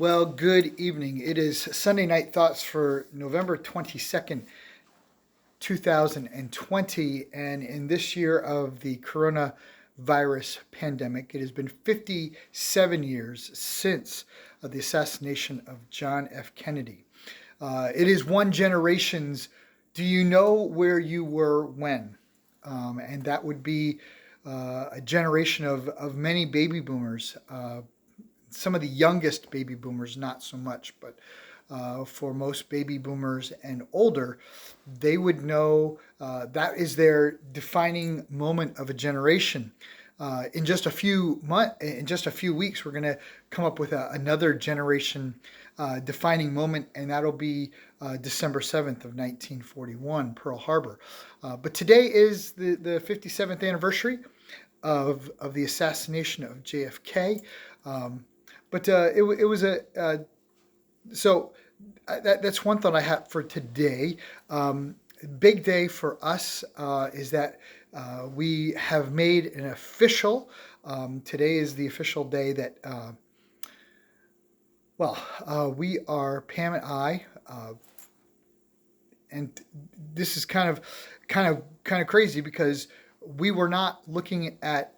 Well, good evening. It is Sunday Night Thoughts for November 22nd, 2020. And in this year of the coronavirus pandemic, it has been 57 years since the assassination of John F. Kennedy. It is one generation's "Do you know where you were when?" And that would be a generation of many baby boomers. Some of the youngest baby boomers, not so much, but for most baby boomers and older, they would know that is their defining moment of a generation. In just a few weeks, we're going to come up with another generation defining moment, and that'll be December 7th of 1941, Pearl Harbor. But today is the 57th anniversary of the assassination of JFK. Um, but it was a so that's one thought I have for today. Big day for us is that we have made an official. Today is the official day that we are Pam and I, and this is kind of crazy because we were not looking at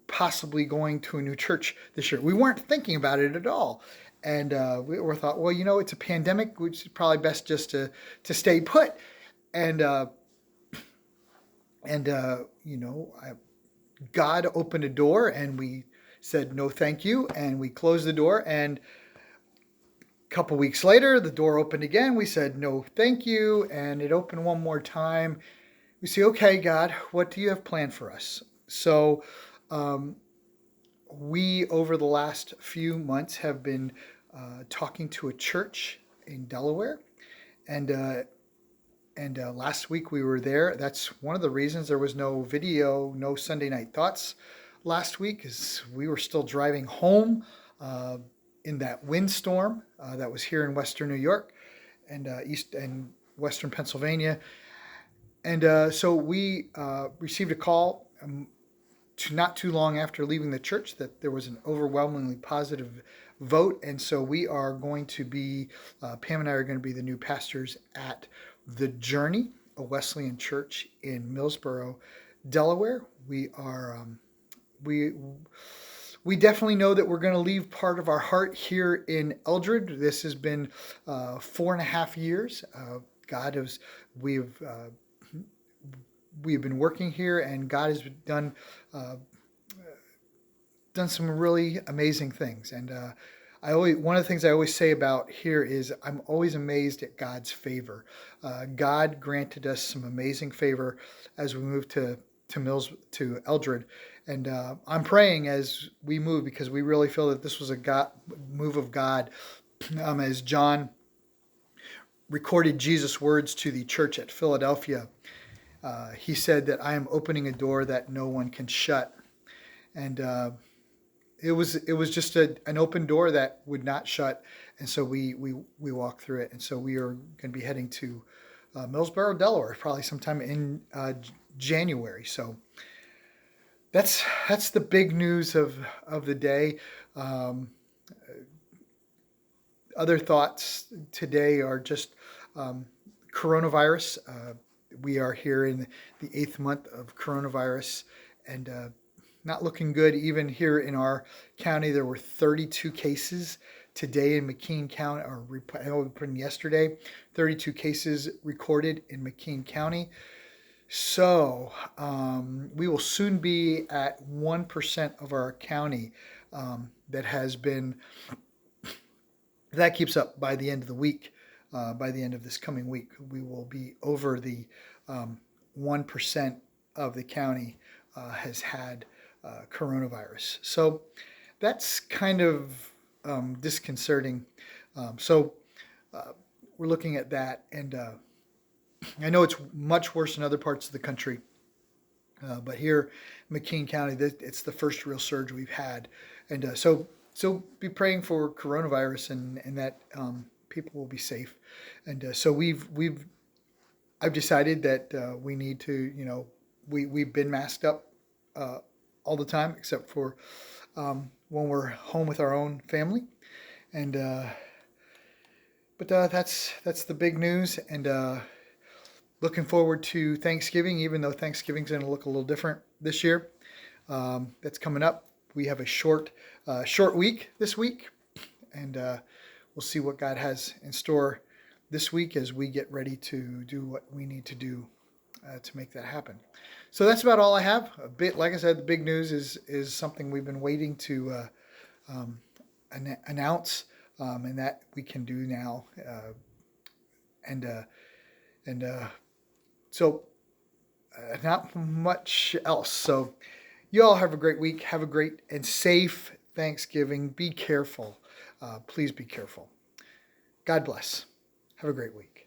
possibly going to a new church this year. We weren't thinking about it at all. And we were thought, well, it's a pandemic, which is probably best just to stay put. And God opened a door, and we said no, thank you, and we closed the door. And a couple weeks later, the door opened again. We said no, thank you, and it opened one more time. We say, okay, God, what do you have planned for us? So um, we, over the last few months, have been talking to a church in Delaware, and last week we were there. That's one of the reasons there was no video, no Sunday Night Thoughts last week, is we were still driving home uh, in that windstorm that was here in Western New York and East and Western Pennsylvania, and so we received a call. Not too long after leaving the church, that there was an overwhelmingly positive vote, and so we are going to be Pam and I are going to be the new pastors at the Journey, a Wesleyan church in Millsboro, Delaware. We definitely know that we're going to leave part of our heart here in Eldred. This has been 4.5 years. God has we've we've been working here, and God has uh, done some really amazing things. And I always one of the things I always say about here is I'm always amazed at God's favor. God granted us some amazing favor as we moved to Eldred, and I'm praying as we move because we really feel that this was a move of God. As John recorded Jesus' words to the church at Philadelphia, he said that I am opening a door that no one can shut, and it was just an open door that would not shut, and so we walked through it, and so we are going to be heading to Millsboro, Delaware, probably sometime in January. So that's the big news of the day. Um, Other thoughts today are just um, coronavirus. We are here in the eighth month of coronavirus, and not looking good. Even here in our county, there were 32 cases today in McKean County, or I know we put in yesterday, 32 cases recorded in McKean County. So we will soon be at 1% of our county that has been, if that keeps up by the end of the week. By the end of this coming week, we will be over the 1% of the county has had coronavirus. So that's kind of disconcerting. So we're looking at that, and I know it's much worse in other parts of the country, but here in McKean County, it's the first real surge we've had, and so be praying for coronavirus and that people will be safe, and so we've I've decided that we need to, we've been masked up uh, all the time except for when we're home with our own family, And but that's the big news. And looking forward to Thanksgiving, even though Thanksgiving's going to look a little different this year. That's coming up. We have a short week this week, and we'll see what God has in store this week as we get ready to do what we need to do to make that happen. So that's about all I have. A bit, like I said, the big news is something we've been waiting to announce, and that we can do now. And so not much else. So you all have a great week. Have a great and safe Thanksgiving. Be careful. Please be careful. God bless. Have a great week.